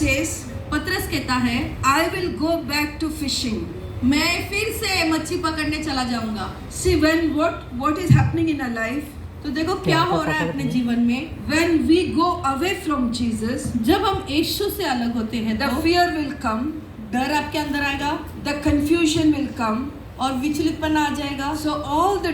says, पतरस कहता है I will go back to fishing. मैं फिर से मच्छी पकड़ने चला जाऊंगा। See, when what is happening in our life, तो देखो क्या हो रहा है अपने जीवन में, when we go away from Jesus, जब हम यीशु से अलग होते हैं the तो fear will come, डर आपके अंदर आएगा the confusion will come, और विचलितपना आ जाएगा, so all the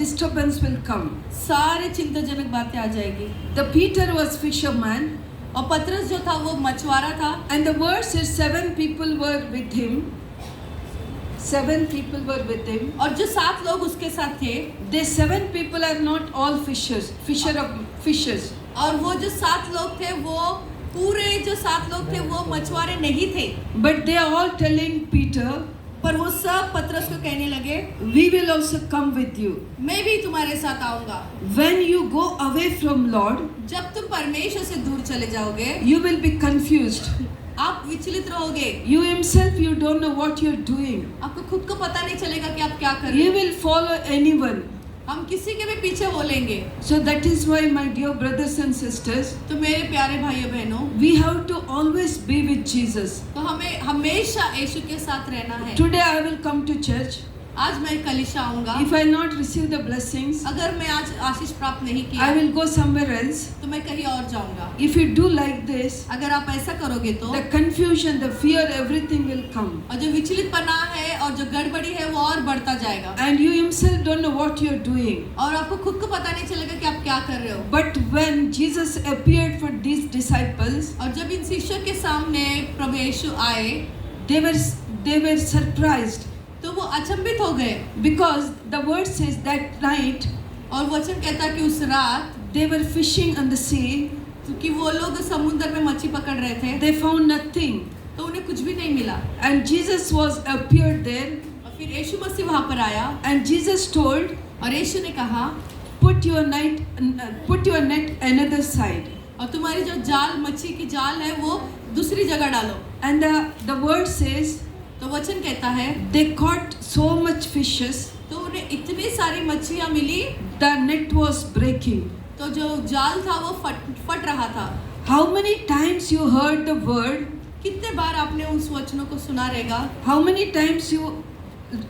disturbance will come. सारे चिंताजनक बातें आ जाएगी। The Peter was fisherman, और पतरस जो था वो मछुआरा था, and the word says 7 people were with him. 7 people were with him. और जो 7 लोग उसके साथ थे, These 7 people are not all fishers. और वो जो 7 लोग थे वो पूरे जो 7 लोग थे वो मछुआरे नहीं थे, But they are all telling Peter, पर वो सब पतरस को कहने लगे we will also come with you. मैं भी तुम्हारे साथ आऊंगा। When you go away from Lord, जब तुम परमेश्वर से दूर चले जाओगे you will be confused. आप विचलित रहोगे, You himself, you don't know what you're doing. आपको खुद को पता नहीं चलेगा कि आप क्या कर रहे You हो। will follow anyone. हम किसी के भी पीछे बोलेंगे। So that is why, my dear brothers and sisters, तो मेरे प्यारे भाइयों बहनों, we have to always be with Jesus. तो हमें हमेशा यीशु के साथ रहना है। Today I will come to church. आज मैं कलीसिया आऊंगा, If I not receive the blessings, अगर मैं आज आशीष प्राप्त नहीं I किया will go somewhere else. तो मैं कहीं और जाऊंगा। If you do like this, अगर आप ऐसा करोगे तो the confusion, the fear, everything will come. और जो विचलितपना है और जो गड़बड़ी है वो और बढ़ता जाएगा, And you himself don't know what you're doing. और आपको खुद को पता नहीं चलेगा कि आप क्या कर रहे हो। But when Jesus appeared for these disciples, और जब इन शिष्यों के सामने प्रभु यीशु आए they were surprised, तो वो अचंभित हो गए, because the word says that night और वचन कहता कि उस रात they were fishing on the sea. क्योंकि वो लोग समुद्र में मच्छी पकड़ रहे थे They found nothing, तो उन्हें कुछ भी नहीं मिला। and Jesus was appeared there, और फिर यीशु मसीह वहां पर आया and Jesus told, और यीशु ने कहा put your net another side. और तुम्हारी जो जाल मच्छी की जाल है वो दूसरी जगह डालो। And the word says तो वचन कहता है they caught so much fishes, तो उन्हें इतनी सारी मच्छियां मिली, the net was breaking. तो जो जाल था वो फट रहा था। How many times you heard the word? कितने बार आपने उस वचनों को सुना रहेगा? How many times you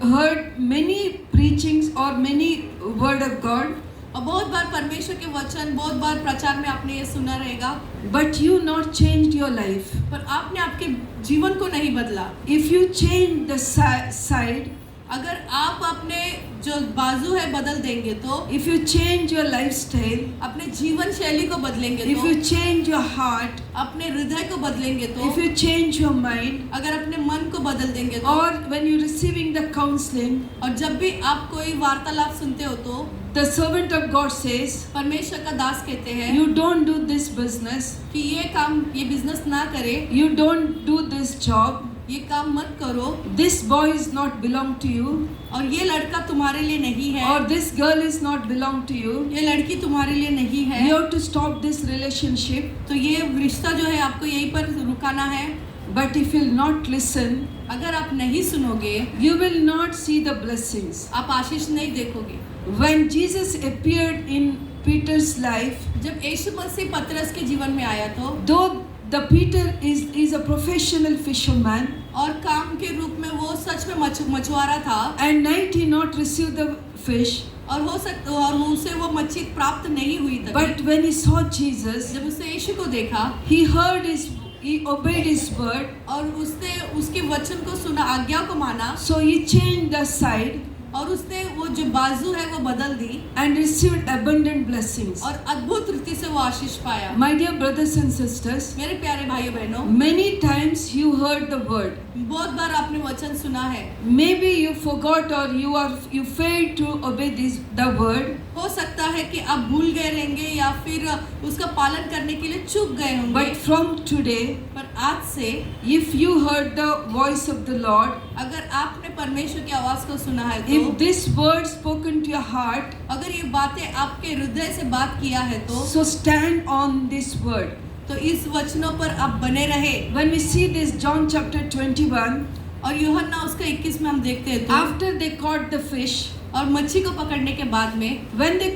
heard many preachings or many word of God? और बहुत बार परमेश्वर के वचन, बहुत बार प्रचार में आपने ये सुना रहेगा, But you not changed your life. पर आपने आपके जीवन को नहीं बदला। If you change the side, अगर आप अपने जो बाजू है बदल देंगे तो, if you change your lifestyle, अपने जीवन शैली को बदलेंगे if तो, you change your heart, अपने हृदय को बदलेंगे तो, if you change your mind, अगर अपने मन को बदल देंगे तो, or when you're receiving the counseling, और जब भी आप कोई वार्तालाप सुनते हो तो the servant of God says, परमेश्वर का दास कहते हैं you don't do this business, कि ये काम, ये बिजनेस ना करे, you don't do this job, ये काम मत करो, this boy is not belong to you, और ये लड़का तुम्हारे लिए नहीं है, or this girl is not belong to you. ये लड़की तुम्हारे लिए नहीं है, You have to stop this relationship. तो ये रिश्ता जो है आपको यहीं पर रुकाना है। But if you'll not listen, अगर आप नहीं सुनोगे you will not see the blessings. आप आशीष नहीं देखोगे। When Jesus appeared in Peter's life, जब यीशु मसीह पतरस के जीवन में आया तो, though the Peter is a professional fisherman, और काम के रूप में वो सच में मछुआरा था, and night he not received the fish, और हो सकता और उसे वो मच्छी प्राप्त नहीं हुई तभी। but when he saw Jesus, जब उसने यीशु को देखा he obeyed his word, और उसने उसके वचन को सुना, आज्ञा को माना, so he changed the side और उसने वो जो बाजू है वो बदल दी and received abundant blessings. और अद्भुत रीति से वो आशीष पाया। My dear brothers and sisters, मेरे प्यारे भाइयों बहनों, many times you heard the word. बहुत बार आपने वचन सुना है, Maybe you forgot or you failed to obey the word. हो सकता है कि आप भूल गए रहेंगे या फिर उसका पालन करने के लिए चूक गए होंगे। But from today, पर आज से if you heard the voice of the Lord, अगर आपने परमेश्वर की आवाज को सुना है तो, if this word spoken to your heart, अगर ये बातें आपके हृदय से बात किया है तो so stand on this word. तो इस वचनों पर आप बने रहे। When we see this John chapter 21, और यूहन्ना उसका 21 में हम देखते हैं तो, after they caught the fish, और मच्छी को पकड़ने के बाद में when they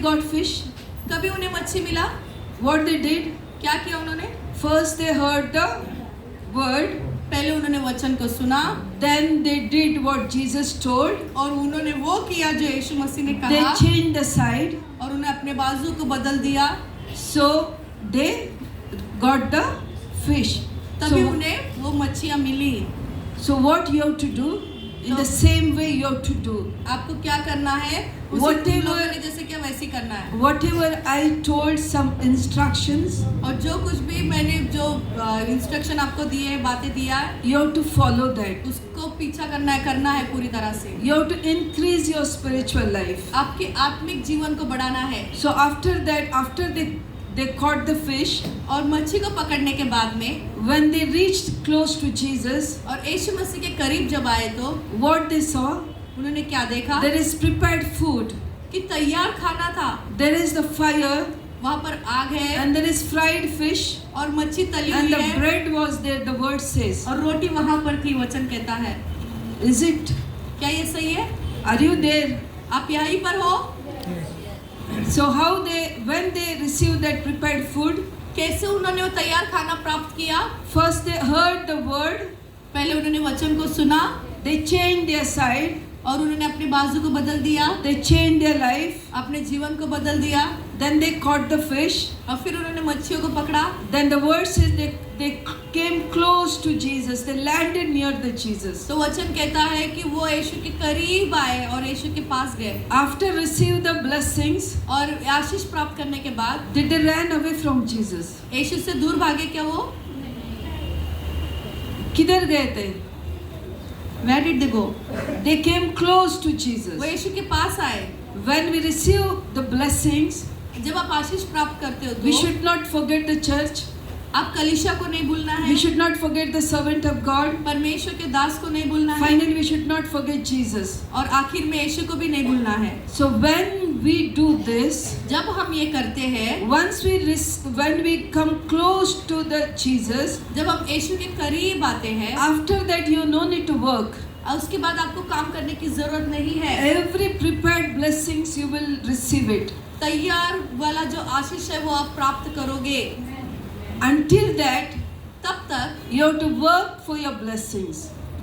got fish, कभी उन्हें मच्छी मिला, what they did, क्या किया उन्होंने? First they heard the word, पहले उन्होंने वचन को सुना, then they did what Jesus told. और उन्होंने वो किया जो यीशु मसीह ने They कहा, changed the side. और उन्हें अपने बाजू को बदल दिया, So they got the fish. तभी So, उन्हें वो मच्छियाँ मिली। so what you have to do? In the same way you have to do. आपको क्या करना है? उसी Whatever- लोगों ने जैसे क्या वैसे ही करना है। Whatever I told some instructions, और जो कुछ भी मैंने जो इंस्ट्रक्शन आपको दिए हैं, बातें दिया है, you have to follow that. उसको पीछा करना है पूरी तरह से। You have to increase your spiritual life. आपके आत्मिक जीवन को बढ़ाना है। So after that, after they caught the fish, और मच्छी को पकड़ने के बाद में, when they reached close to Jesus, और यीशु मसीह के करीब जब आए तो what they saw, उन्होंने क्या देखा? there is prepared food, कि तैयार खाना था, there is the fire, वहाँ पर आग है, and there is fried fish, और मच्छी तली and हुई the है, bread was there, the word says. और रोटी वहाँ पर थी, वचन कहता है। Is it? क्या ये सही है? Are you there? आप यहीं पर हो? So how when they received that prepared food, कैसे उन्होंने वो तैयार खाना प्राप्त किया? first they heard the word, पहले उन्होंने वचन को सुना, they changed their side, और उन्होंने अपने बाजू को बदल दिया, they changed their life, अपने जीवन को बदल दिया, then they caught the fish, और फिर उन्होंने मच्छियों को पकड़ा। then the word says they came close to Jesus, they landed near the Jesus. तो वचन कहता है कि वो यीशु के करीब आए और यीशु के पास गए, After receiving the blessings, और आशीष प्राप्त करने के बाद did they ran away from Jesus? यीशु से दूर भागे क्या वो? किधर गए थे? Where did they go? They came close to वो Jesus. यीशु के पास आए। When we receive the blessings, जब आप आशीष प्राप्त करते हो we तो should not forget the church. आप कलीसिया को नहीं भूलना है, We should not forget the servant of God. परमेश्वर के दास को नहीं भूलना है, Finally, we should not forget Jesus. और आखिर में यीशु को भी नहीं भूलना है। So when we do this, जब हम ये करते हैं, when we come close to the Jesus, जब हम यीशु के करीब आते हैं, after that you no need to work. और उसके बाद आपको काम करने की जरूरत नहीं है। Every prepared blessings you will receive it. तैयार वाला जो आशीष है वो आप प्राप्त करोगे। Until that, तब तक you have to work for your blessings.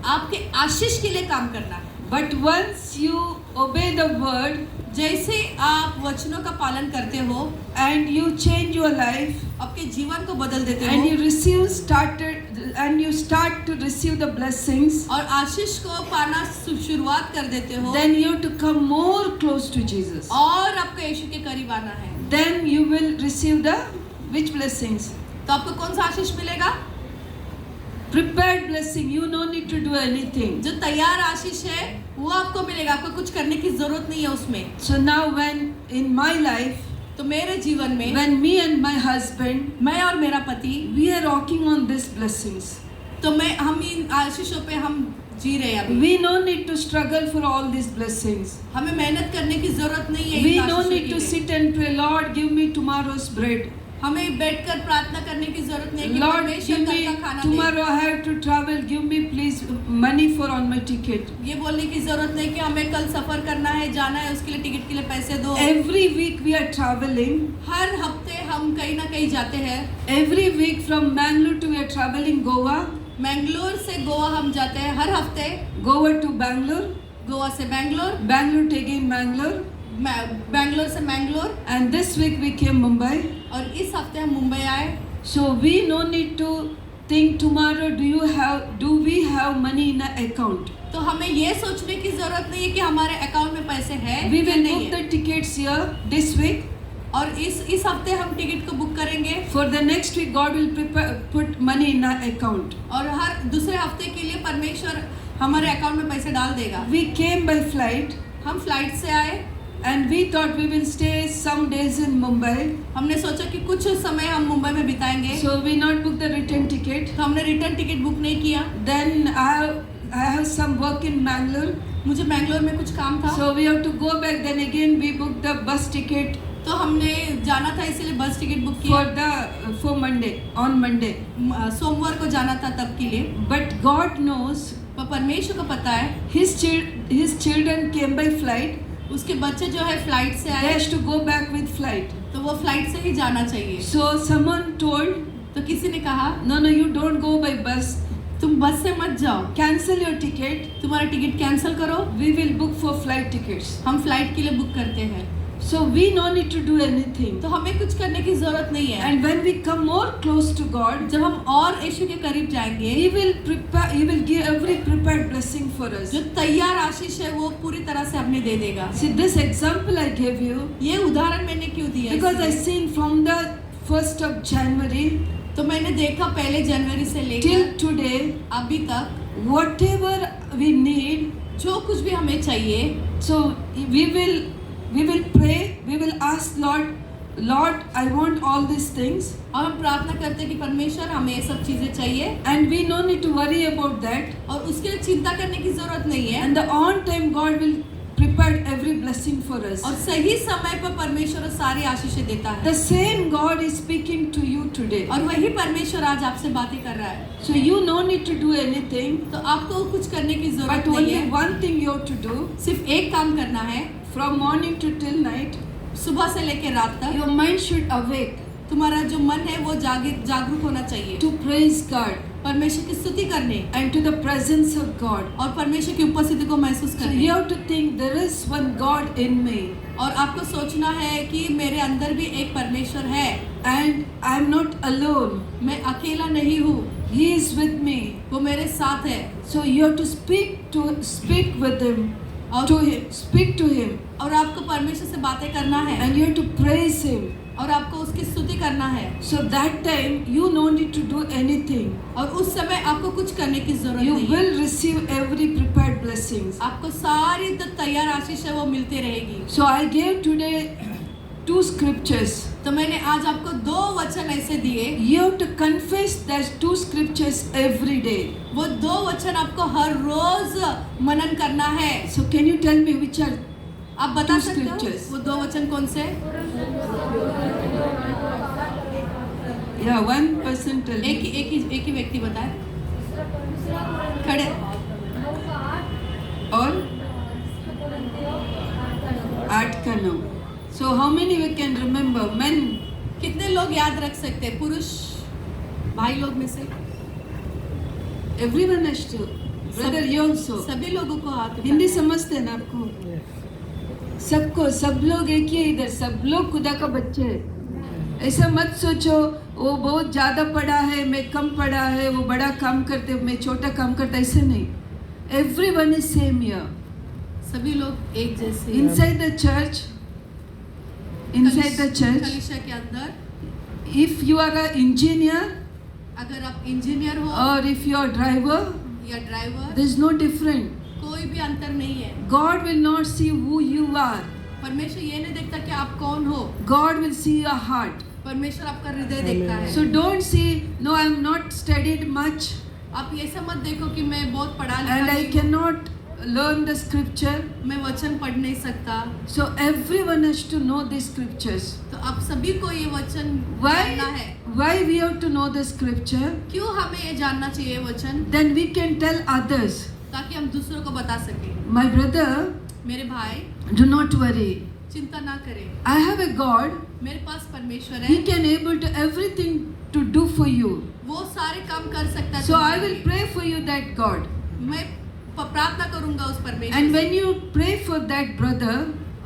आपके आशीष के लिए काम करना है। But once you obey the word जैसे आप वचनों का पालन करते हो, and you change your life आपके जीवन को बदल देते and you हो, start to receive the blessings, और आशीष को पाना शुरुआत कर देते हो, then you have to come more close to Jesus. और आपको यीशु के करीब आना है, Then you will receive the which blessings? तो आपको कौन सा आशीष मिलेगा? Prepared blessing. You no need to do anything. जो तैयार आशीष है वो आपको मिलेगा, आपको कुछ करने की जरूरत नहीं है उसमें। So now when in my life, तो मेरे जीवन में when me and my husband, मैं और मेरा पति, we are walking on these blessings. तो हम इन आशीषों पे हम जी रहे हैं अभी। We no need to struggle for all these blessings. हमें मेहनत करने की जरूरत नहीं है। We इन no आशीषों need के to लिए। sit and pray, Lord, give me tomorrow's bread. हमें बैठकर प्रार्थना करने की जरूरत नहीं है कि Lord, परमेश्वर give कल me का खाना दे। tomorrow I have to travel. Give me please money for on my ticket. ये बोलने की जरूरत नहीं कि हमें कल सफर करना है, जाना है, उसके लिए टिकट के लिए पैसे दो। Every week we are traveling. हर हफ्ते हम कहीं ना कहीं जाते हैं। Every week from Bangalore to we are traveling Goa. Mangalore से गोवा हम जाते हैं हर हफ्ते। Goa to Bangalore. गोवा से Bangalore, Bangalore to again Bangalore. Bangalore से Mangalore, And this week we came Mumbai. और इस हफ्ते हम मुंबई आए। So we no need to think tomorrow do we have money in our account. तो हमें ये सोचने की जरूरत नहीं है कि हमारे अकाउंट में पैसे हैं We या will नहीं book है। the tickets here this week. और इस हफ्ते हम टिकट को बुक करेंगे, For the next week God will put money in our account. और हर दूसरे हफ्ते के लिए परमेश्वर हमारे अकाउंट में पैसे डाल देगा। We came by flight हम फ्लाइट से आए, and we thought we will stay some days in Mumbai. हमने सोचा कि कुछ समय हम मुंबई में बिताएंगे, So we not book the return ticket. तो हमने रिटर्न टिकट बुक नहीं किया। Then I have some work in Bangalore. मुझे बैंगलोर में कुछ काम था, So we have to go back. Then again we booked the bus ticket तो हमने जाना था, इसीलिए बस टिकट बुक for किया। Monday, on Monday. सोमवार को जाना था तब के लिए, But God knows पर परमेश्वर को पता है his children came by flight. उसके बच्चे जो है फ्लाइट से They आए, has to go back with flight. तो वो फ्लाइट से ही जाना चाहिए। So someone told तो किसी ने कहा No, no, you don't go by bus. तुम बस से मत जाओ, Cancel your ticket. तुम्हारा टिकट कैंसिल करो, We will book for flight tickets. हम फ्लाइट के लिए बुक करते हैं। So we no need to do anything. तो हमें कुछ करने की जरूरत नहीं है। And when we come more close to God, जब हम और यीशु के करीब जाएंगे, He will prepare. He will give every prepared blessing for us. जो तैयार आशीष है वो पूरी तरह से हमें दे देगा। See, this example I gave you ये उदाहरण मैंने क्यों दिया? because I इसलिए, seen from the 1st of January तो मैंने देखा पहले जनवरी से till लेकर today, अभी तक whatever we need, जो कुछ भी हमें चाहिए, so we will pray. We will ask Lord, Lord, I want all these things, और हम प्रार्थना करते हैं कि परमेश्वर हमें ये सब चीजें चाहिए, and we no need to worry about that. और उसके लिए चिंता करने की जरूरत नहीं है। And the on time God will prepare every blessing for us. और सही समय पर परमेश्वर सारी आशीषें देता है। The same God is speaking to you today. और वही परमेश्वर आज आपसे बातें कर रहा है। So you no need to do anything, तो आपको कुछ करने की but जरूरत नहीं only है। one thing you have to do. सिर्फ एक काम करना है, From morning to till night, सुबह से लेकर रात तक your mind should awake तुम्हारा जो मन है वो जागरूक होना चाहिए, to praise God परमेश्वर की स्तुति करने and to the presence of God. और परमेश्वर की उपस्थिति को महसूस So करने। you have to think there is one God in me और आपको सोचना है कि मेरे अंदर भी एक परमेश्वर है, and I am not alone. मैं अकेला नहीं हूँ, He is with me. वो मेरे साथ है। So you have to speak with Him, और to Him, speak to Him, और आपको परमेश्वर से बातें करना है and you have to praise Him. और आपको उसकी स्तुति करना है। So that time you no need to do anything. और उस समय आपको कुछ करने की जरूरत You नहीं है। will receive every prepared blessings. आपको सारी जो तैयार आशीष है वो मिलती रहेगी। So I gave today 2 scriptures. तो मैंने आज आपको 2 वचन ऐसे दिए, You have to confess those 2 scriptures every day. वो 2 वचन आपको हर रोज मनन करना है। So can you tell me which are? आप बता 2 सकते हो scriptures. वो 2 वचन कौन से? Yeah, one person tell me. एक ही व्यक्ति बताए। खड़े और 8 का 9. So how many we can remember? Men, कितने लोग याद रख सकते हैं? पुरुष भाई लोग में से everyone has to. Brother, you also. सभी लोगों को हाथ उठाना हिंदी है। समझते हैं ना आपको? सबको, सब लोग एक ही है इधर, सब लोग खुदा का बच्चे हैं। ऐसा मत सोचो वो बहुत ज़्यादा पढ़ा है, मैं कम पढ़ा है, वो बड़ा काम करते मैं छोटा काम करता, ऐसे नहीं। Everyone is same here. सभी लोग एक जैसे हैं। Inside the church, कलीसिया के अंदर if you are an engineer अगर आप इंजीनियर हो or if you are driver, या driver, there is no different. कोई भी अंतर नहीं है। God will not see who you are. परमेश्वर ये नहीं देखता कि आप कौन हो, God will see your heart. परमेश्वर आपका हृदय देखता है। So don't see, no, I am not studied much आप ये सब मत देखो कि मैं बहुत पढ़ा लिखा and I नहीं हूँ, cannot learn the scripture. मैं वचन पढ़ नहीं सकता। So everyone has to know the scriptures. तो आप सभी को ये वचन जानना है। Why we have to know the scripture? क्यों हमें ये जानना चाहिए वचन? Then we can tell others. ताकि हम दूसरों को बता सकें। My brother, मेरे भाई do not worry. चिंता ना करें, I have a God. मेरे पास परमेश्वर He है, can able to everything to do for you. वो सारे काम कर सकता है। So I तुम्हारे will लिए। pray for you that God. मैं प्रार्थना करूंगा उस परमेश्वर And से। when you pray for that brother,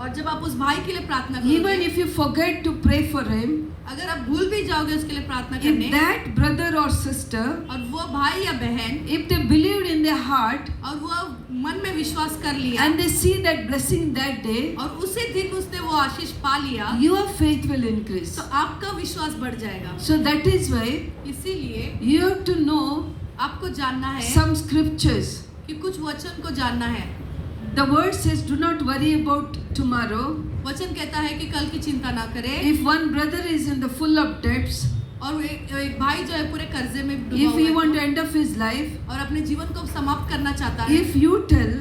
और जब आप उस भाई के लिए प्रार्थना even करोगे, if you forget to pray for him, अगर आप भूल भी जाओगे उसके लिए प्रार्थना करने, if that brother or sister, और वो भाई या बहन if they believed in their heart और वो मन में विश्वास कर लिया and they see that blessing that day, और उसी दिन उसने वो आशीष पा लिया, your faith will increase. तो आपका विश्वास बढ़ जाएगा। So that is why इसीलिए you have to know आपको जानना है some scriptures. कि कुछ वचन को जानना है। The word says, do not worry about tomorrow. वचन कहता है कि कल की चिंता ना करें। If one brother is in the full of debts, और एक भाई जो है पूरे कर्जे में डूबा if हुआ he है want to end up his life, और अपने जीवन को समाप्त करना चाहता है, if you tell,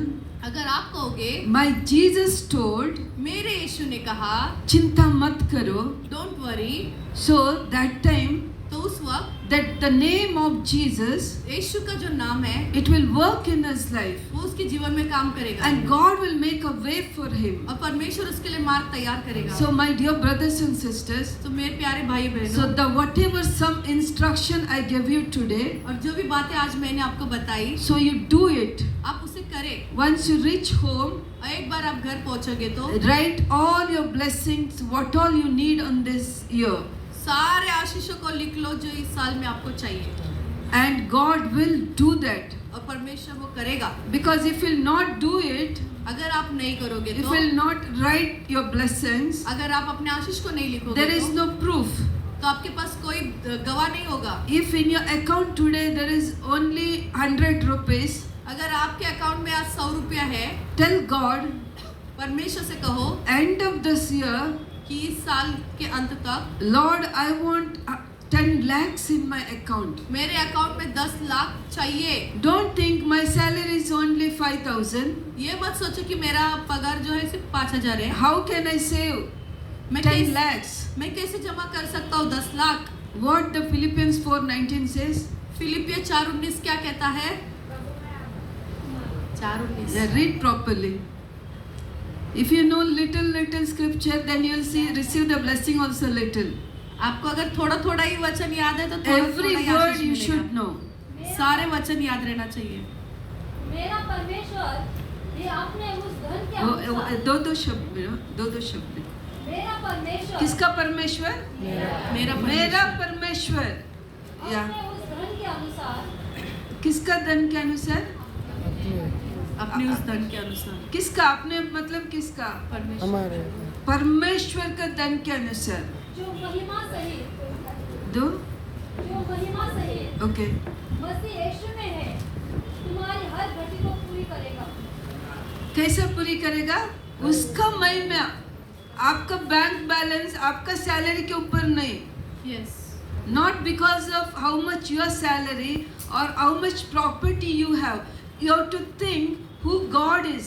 अगर आप कहोगे my Jesus told, मेरे यीशु ने कहा चिंता मत करो, don't worry, so that time तो उस वक्त that the name of Jesus, यीशु का जो नाम है it will work in his life, वो उसके जीवन में काम करेगा and God will make a way for him. और परमेश्वर उसके लिए मार्ग तैयार करेगा। So my dear brothers and sisters, तो मेरे प्यारे भाई so बहनों, the whatever some instruction I gave you today, और जो भी बातें आज मैंने आपको बताई so you do it. आप उसे करें। Once you reach home, और एक बार आप घर पहुंचोगे तो write all your blessings, what all you need on this year, सारे आशीषों को लिख लो जो इस साल में आपको चाहिए, and God will do that. और परमेश्वर वो करेगा। Because if you'll not do it, अगर आप नहीं करोगे if तो, you'll not write your blessings, अगर आप अपने आशीष को नहीं लिखोगे there is तो, no proof. तो आपके पास कोई गवाह नहीं होगा। If in your account today there is only 100 rupees, अगर आपके अकाउंट में आज 100 रुपया है, tell God, परमेश्वर से कहो end of this year, कि इस साल के अंत तक Lord, I want 10 lakhs in my account. मेरे अकाउंट में 10 लाख चाहिए। Don't think my salary is only 5,000. ये मत सोचो कि मेरा पगार जो है सिर्फ 5,000 है। How can I save मैं 10 कैसे lakhs? मैं कैसे जमा कर सकता हूँ 10 lakh? What the Philippians 4:19 says? फिलिपियो 4:19 क्या कहता है? 4:19 Yeah, read properly. If you know little scripture, then you will see receive the blessing also little. आपको अगर थोड़ा थोड़ा ही वचन याद है तो थोड़ा Every थोड़ा ही word आशीष you मिलेगा। should know. सारे वचन याद रहना चाहिए। मेरा परमेश्वर ये अपने उस धन के वो- अनुसार दो शब्द, दो शब्द. मेरा परमेश्वर किसका परमेश्वर? मेरा परमेश्वर. या अपने उस धन के अनुसार किसका धन के अनुसार? अपने उस धन के अनुसार किसका? अपने मतलब किसका? परमेश्वर परमेश्वर का धन के अनुसार. जो महिमा सहित दो. ओके. मसीह यीशु में है तुम्हारी हर घटी को पूरी करेगा। कैसे पूरी करेगा? उसका महिमा. आपका बैंक बैलेंस, आपका सैलरी के ऊपर नहीं. Yes Not because of how much your salary or how much property you have. You have to think who God is.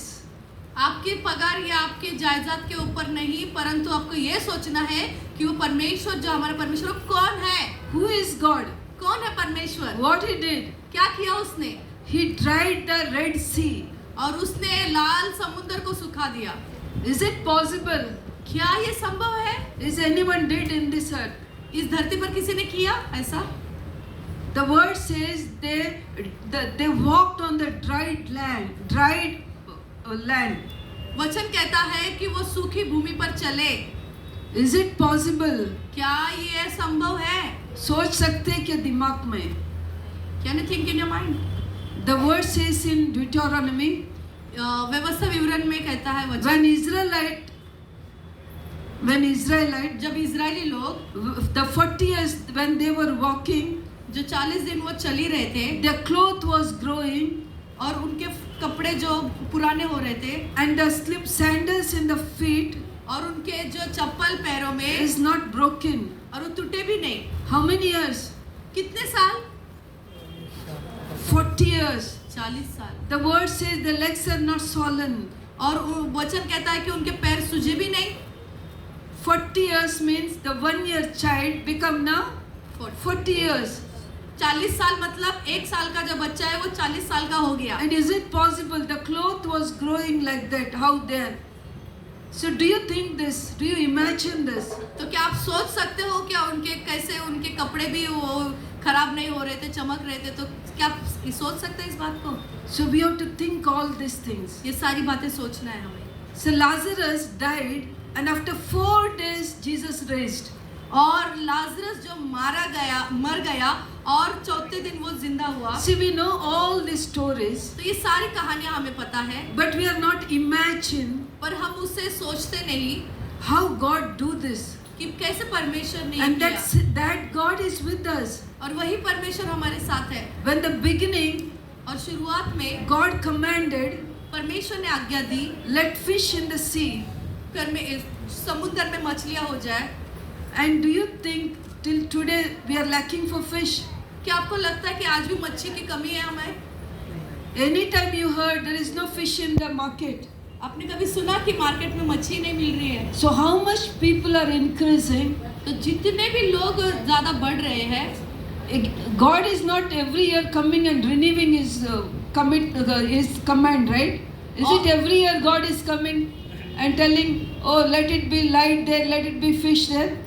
आपके पगार या आपके जायदाद के ऊपर नहीं, परंतु आपको ये सोचना है कि वो परमेश्वर जो हमारा परमेश्वर वो कौन है? Who is God? कौन है परमेश्वर? What he did? क्या किया उसने? He dried the Red Sea. और उसने लाल समुद्र को सुखा दिया। Is it possible? क्या ये संभव है? Is anyone did in this earth? इस धरती पर किसी ने किया ऐसा? The word says they walked on the dried land. वचन कहता है कि वो सूखी भूमि पर चले। Is it possible? क्या ये संभव है? सोच सकते हैं क्या दिमाग में? Can you think in your mind? The word says in Deuteronomy, व्यवस्था विवरण में कहता है वचन, when Israelite, जब इजरायली लोग the 40 years when they were walking, जो 40 दिन वो चली रहे थे their cloth was growing और उनके कपड़े जो पुराने हो रहे थे and the slip sandals in the feet और उनके जो चप्पल पैरों में is not broken. और वो टूटे भी नहीं। How many years? कितने साल? 40 years. 40 साल। The word says the legs are not swollen. और वचन कहता है कि उनके पैर सूजे भी नहीं। 40 years means the 1 year child become now 40 years. 40 साल मतलब 1 साल का जो बच्चा है वो 40 साल का हो गया। And is it possible the cloth was growing like that? How there? So do you think this? Do you imagine this? तो क्या आप सोच सकते हो क्या उनके कैसे उनके कपड़े भी वो खराब नहीं हो रहे थे, चमक रहे थे? तो क्या आप सोच सकते हैं इस बात को? So we have to think all these things. ये सारी बातें सोचना है हमें। So Lazarus died and after 4 days Jesus raised. और लाजरस जो मर गया और चौथे दिन वो जिंदा हुआ। See, we know all these stories, तो ये सारी कहानियां हमें पता है, but we are not imagine पर हम उससे सोचते नहीं how God do this. कि कैसे परमेश्वर ने And किया। that God is with us. और वही परमेश्वर हमारे साथ है। When the beginning, और शुरुआत में God commanded, परमेश्वर ने आज्ञा दी, let fish in the sea. समुद्र में मछलियां हो जाए। And do you think till today we are lacking for fish? क्या आपको लगता है कि आज भी मच्छी की कमी है हमें? Anytime you heard there is no fish in the market. आपने कभी सुना कि मार्केट में मच्छी नहीं मिल रही है? So how much people are increasing? तो जितने भी लोग ज्यादा बढ़ रहे हैं God is not every year coming and renewing His His command, right? Is it every year God is coming and telling, oh, let it be light there, let it be fish there?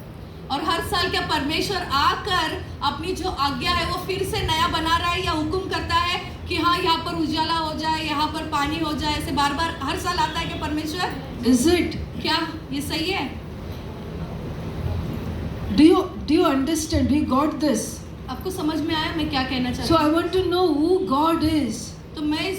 और हर साल क्या परमेश्वर आकर अपनी जो आज्ञा है वो फिर से नया बना रहा है या हुक्म करता है कि हाँ यहाँ पर उजाला हो जाए, यहाँ पर पानी हो जाए, ऐसे बार बार हर साल आता है कि परमेश्वर? Is it? क्या ये सही है? Do you understand? We got this. आपको समझ में आया मैं क्या कहना चाहती So हूँ? I want to know who God is. तो मैं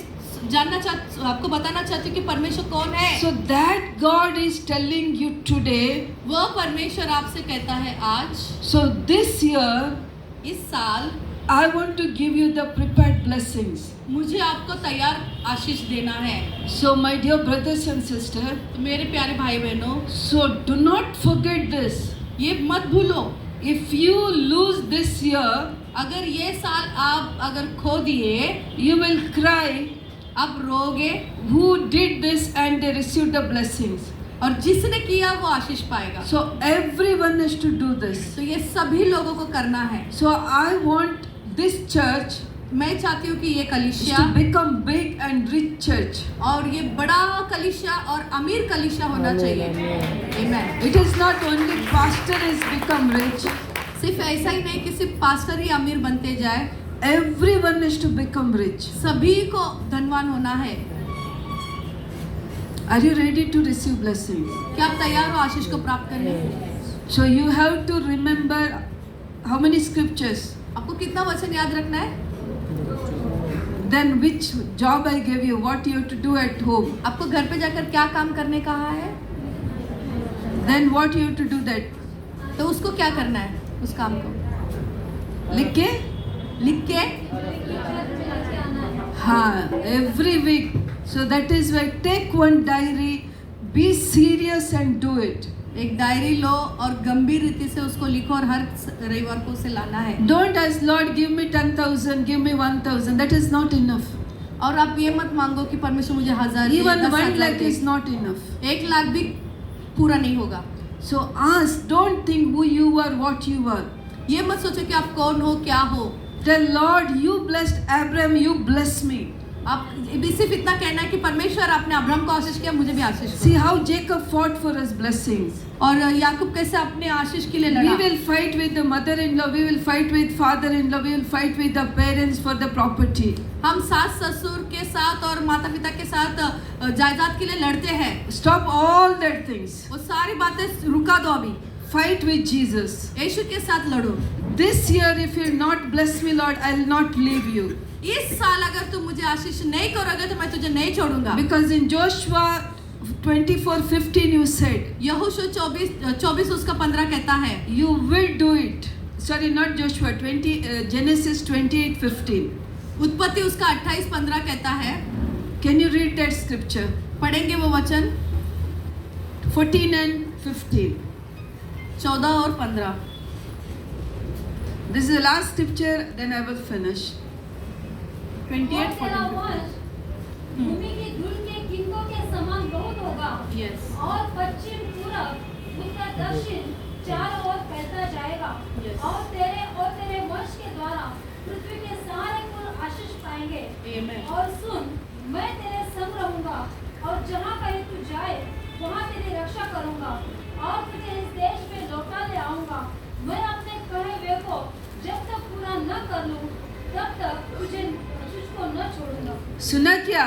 आपको बताना चाहती हूँ कि परमेश्वर कौन है. So that God is telling you today. वह परमेश्वर आपसे कहता है आज. So this year, इस साल I want to give you the prepared blessings. मुझे आपको तैयार आशीष देना है. So my dear brothers and sisters, तो मेरे प्यारे भाई बहनों, so do not forget this. ये मत भूलो. If you lose this year, अगर ये साल आप अगर खो दिए, you will cry. आप रोगे. Who did this and they received the blessings? और जिसने किया वो आशीष पाएगा. So everyone has to do this. तो ये सभी लोगों को करना है. So I want this church मैं चाहती हूँ कि ये is कलीसिया to become big and rich church. और ये बड़ा कलीसिया और अमीर कलीसिया होना चाहिए. Amen. It is not only pastor has become rich. सिर्फ ऐसा ही नहीं कि सिर्फ पास्टर ही अमीर बनते जाए. Everyone has to become rich. सभी को धनवान होना है. Are you ready to receive blessings? क्या आप तैयार हो आशीष को प्राप्त करने? So you have to remember how many scriptures. आपको कितना वचन याद रखना है? Then which job I gave you, what you have to do at home. आपको घर पे जाकर क्या काम करने कहा है? Then what you have to do that. तो उसको क्या करना है? उस काम को लिख के हाँ, every week. So that is why take one diary, be serious and do it. एक डायरी लो और गंभीर रीति से उसको लिखो और हर रविवार को उसे लाना है. Don't ask Lord, give me 10,000, give me 1,000. That is not enough. और आप ये मत मांगो कि परमेश्वर मुझे 1000 दे, Even 10,000 1 lakh they. is not enough. 1 lakh भी पूरा नहीं होगा. So ask, don't think who you are, what you are. ये मत सोचो कि आप कौन हो, क्या हो. Tell Lord, you blessed Abraham, you bless me. आप भी सिर्फ इतना कहना है कि परमेश्वर आपने अब्राहम को आशीष किया, मुझे भी आशीष See दो. how Jacob fought for his blessings. और याकूब कैसे अपने आशीष के लिए We लड़ा. will fight with the mother-in-law, we will fight with father-in-law, we will fight with the parents for the property. हम सास ससुर के साथ और माता पिता के साथ जायदाद के लिए लड़ते हैं. Stop all that things. वो सारी बातें रुका दो अभी. Fight with Jesus. यीशु के साथ लड़ो. This year, if you not bless me, Lord, I will not leave you. इस साल अगर तुम मुझे आशीष नहीं करोगे तो मैं तुझे नहीं छोड़ूंगा. Because in Joshua 24:15 you said, यहोशू 24 उसका 15 कहता है. you will do it. Sorry, not Joshua, Genesis 28:15. उत्पत्ति उसका 28-15 कहता है. Can you read that scripture? पढ़ेंगे वो वचन 14 and 15. 14 और 15. This is the last scripture, then I will finish. 28 तेरा 14. वंश भूमि की धूल के किंकों के समान बहुत होगा. Yes. और पश्चिम पूरब उत्तर दक्षिण चारों ओर फैलता जाएगा. Yes. और तेरे वंश के द्वारा पृथ्वी के सारे कुल आशीष पाएंगे. Amen. और सुन, मैं तेरे संग रहूंगा और जहाँ कहीं तू जाए वहाँ तेरी रक्षा करूंगा और तुझे इस देश में लौटा ले आऊंगा. मैं अपने कहे हुए को जब तक पूरा न कर लूं तब तक तुझको न छोड़ूंगा. सुना क्या?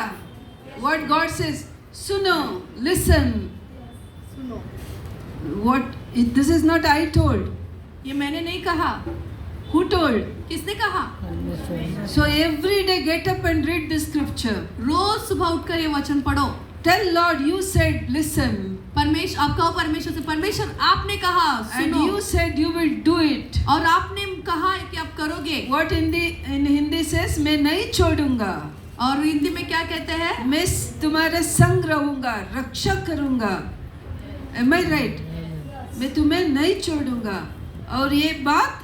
What God says? सुनो, listen. सुनो. What? This is not I told. ये मैंने नहीं कहा. Who told? किसने कहा? So every day get up and read this scripture. रोज सुबह उठकर ये वचन पढ़ो. Tell Lord, you said, listen. परमेश्वर, आप कहो परमेश्वर से, परमेश्वर आपने कहा And सुनो. you said you will do it. और आपने कहा कि आप करोगे. What in Hindi says, मैं नहीं छोड़ूंगा. और हिंदी में क्या कहते हैं? मैं तुम्हारे संग रहूंगा, रक्षा करूंगा. Am I right? मैं तुम्हें नहीं छोड़ूंगा और ये बात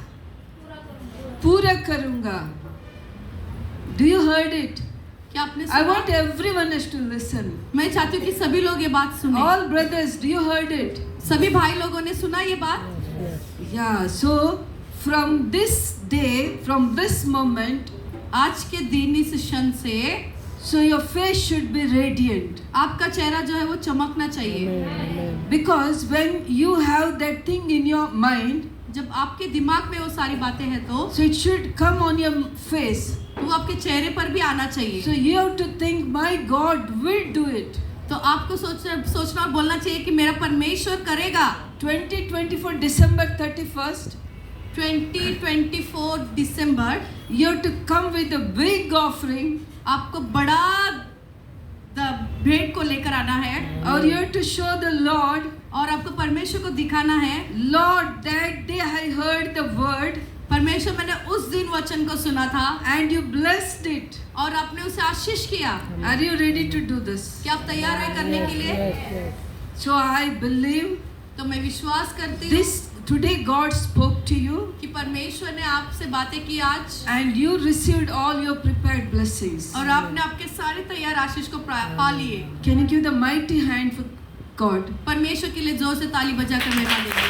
पूरा करूंगा. Do you heard it? क्या आपने I सुना? want everyone else to listen. मैं चाहती हूँ कि सभी लोग ये बात सुने. All brothers, do you heard it? सभी भाई लोगों ने सुना ये बात. Yeah. So from this day, from this moment, आज के दिन इस क्षण से so your face should be radiant. आपका चेहरा जो है वो चमकना चाहिए। Because when you have that thing in your mind, जब आपके दिमाग में वो सारी बातें हैं तो so it should come on your face. वो आपके चेहरे पर भी आना So चाहिए। you have to think, my God will do it. तो आपको सोचना और बोलना चाहिए कि मेरा परमेश्वर करेगा। 2024 December 31st, 2024 December you have to come with a big offering, आपको बड़ा भेंट को लेकर आना है or you have to show the Lord, और आपको परमेश्वर को दिखाना है, Lord, that day I heard the word परमेश्वर मैंने उस दिन वचन को सुना था and you blessed it. और आपने उसे आशीष किया। Are you ready to do this? क्या आप तैयार हैं करने के लिए? So I believe तो मैं विश्वास करती हूँ this today God spoke to you कि परमेश्वर ने आपसे बातें की आज and you received all your prepared blessings. और आपने आपके सारे तैयार आशीष को पा लिए। Can you give the mighty hand for God? परमेश्वर के लिए जोर से ताली बजाकर मैं दीजिए।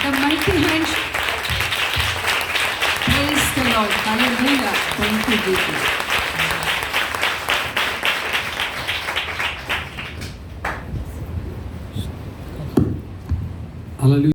The mighty hand. Praise the Lord. Hallelujah. Thank you, Jesus. Hallelujah.